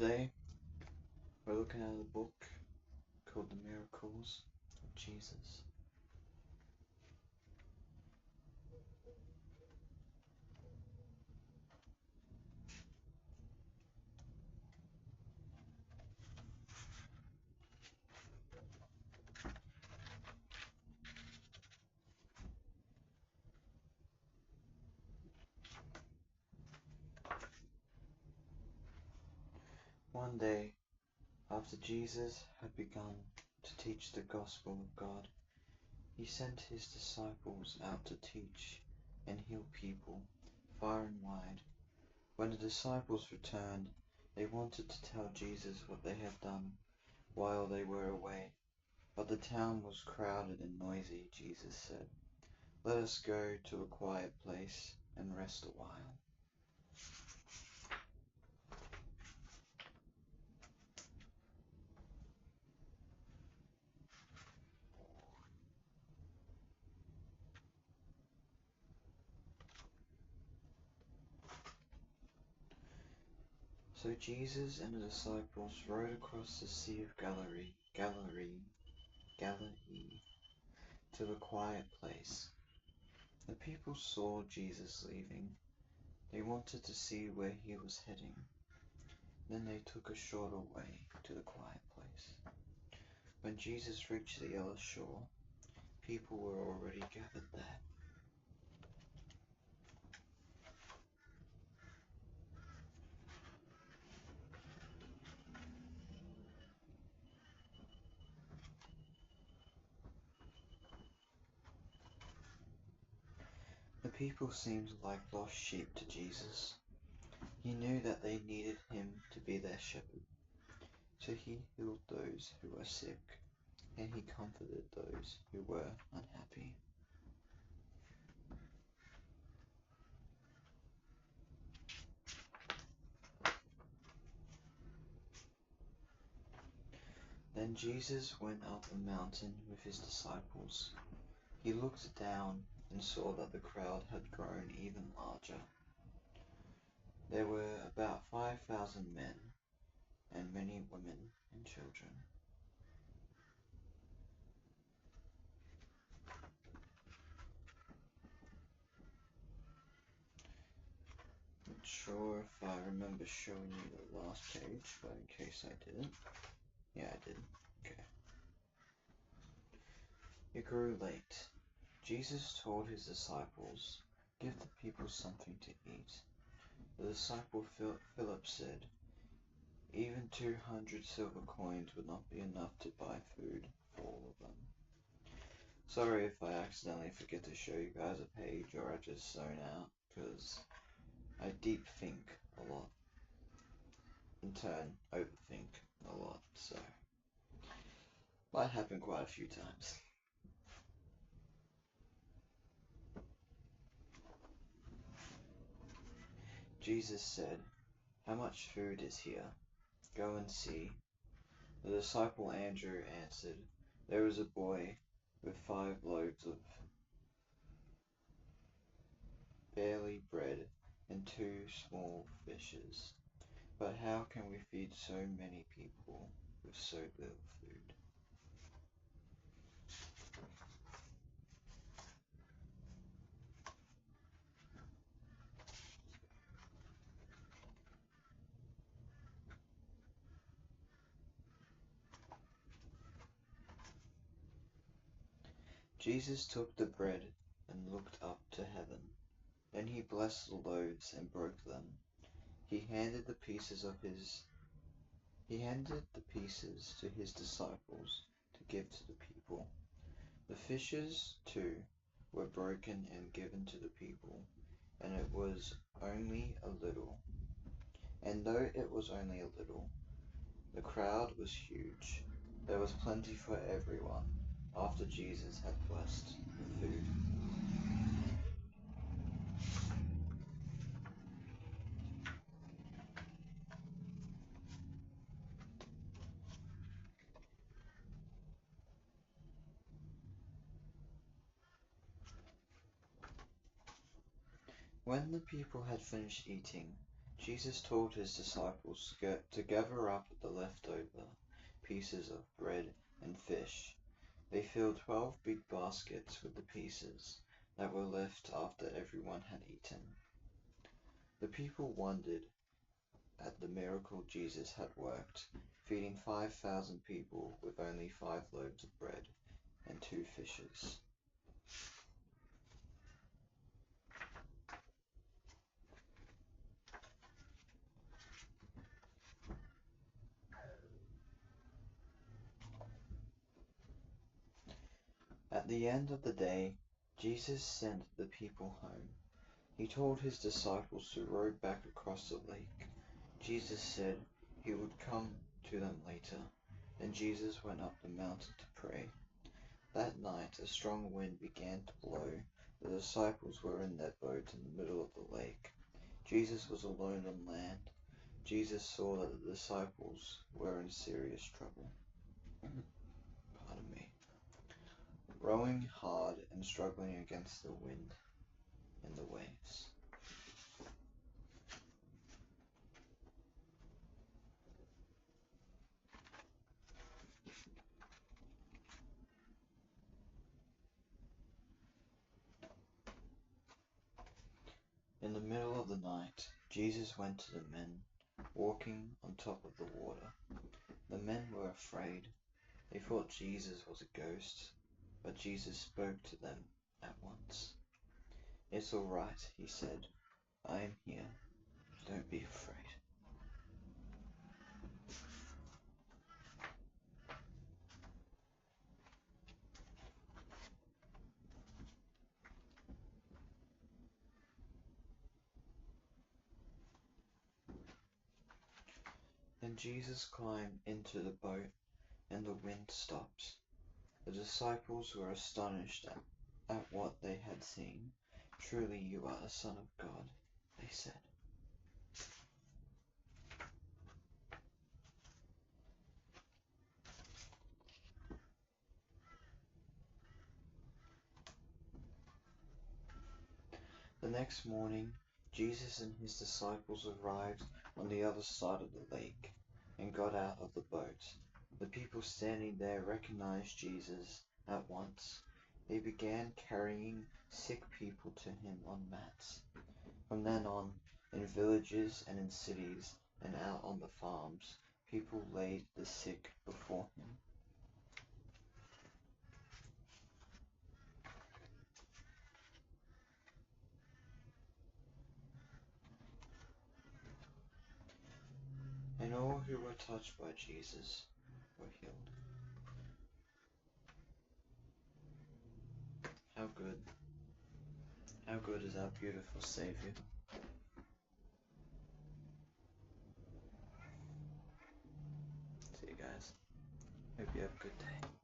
Today we're looking at a book called The Miracles of Jesus. One day, after Jesus had begun to teach the gospel of God, he sent his disciples out to teach and heal people far and wide. When the disciples returned, they wanted to tell Jesus what they had done while they were away. But the town was crowded and noisy. Jesus said, "Let us go to a quiet place and rest a while." So Jesus and the disciples rowed across the Sea of Galilee to a quiet place. The people saw Jesus leaving. They wanted to see where he was heading. Then they took a shorter way to the quiet place. When Jesus reached the other shore, people were already gathered there. The people seemed like lost sheep to Jesus. He knew that they needed him to be their shepherd. So he healed those who were sick, and he comforted those who were unhappy. Then Jesus went up a mountain with his disciples. He looked down and saw that the crowd had grown even larger. There were about 5,000 men and many women and children. Not sure if I remember showing you the last page, but in case I didn't. Yeah, I did. Okay. It grew late. Jesus told his disciples, "Give the people something to eat." The disciple Philip said, "Even 200 silver coins would not be enough to buy food for all of them." Sorry if I accidentally forget to show you guys a page or I just zone out, because I deep think a lot. In turn, overthink a lot, so might happen quite a few times. Jesus said, "How much food is here? Go and see." The disciple Andrew answered, "There is a boy with 5 loaves of barley bread and 2 small fishes. But how can we feed so many people with so little food?" Jesus took the bread and looked up to heaven. Then he blessed the loaves and broke them. He handed the pieces to his disciples to give to the people. The fishes, too, were broken and given to the people, and it was only a little. And though it was only a little, the crowd was huge. There was plenty for everyone after Jesus had blessed the food. When the people had finished eating, Jesus told his disciples to gather up the leftover pieces of bread and fish. They filled 12 big baskets with the pieces that were left after everyone had eaten. The people wondered at the miracle Jesus had worked, feeding 5,000 people with only 5 loaves of bread and 2 fishes. At the end of the day, Jesus sent the people home. He told his disciples to row back across the lake. Jesus said he would come to them later. Then Jesus went up the mountain to pray. That night a strong wind began to blow. The disciples were in their boat in the middle of the lake. Jesus was alone on land. Jesus saw that the disciples were in serious trouble. Pardon me. Rowing hard and struggling against the wind and the waves. In the middle of the night, Jesus went to the men, walking on top of the water. The men were afraid. They thought Jesus was a ghost, but Jesus spoke to them at once. "It's all right," he said. "I am here. Don't be afraid." Then Jesus climbed into the boat, and the wind stopped. The disciples were astonished at what they had seen. "Truly you are the Son of God," they said. The next morning, Jesus and his disciples arrived on the other side of the lake and got out of the boat. The people standing there recognized Jesus at once. They began carrying sick people to him on mats. From then on, in villages and in cities and out on the farms, people laid the sick before him. And all who were touched by Jesus were healed. How good is our beautiful Savior? See you guys. Hope you have a good day.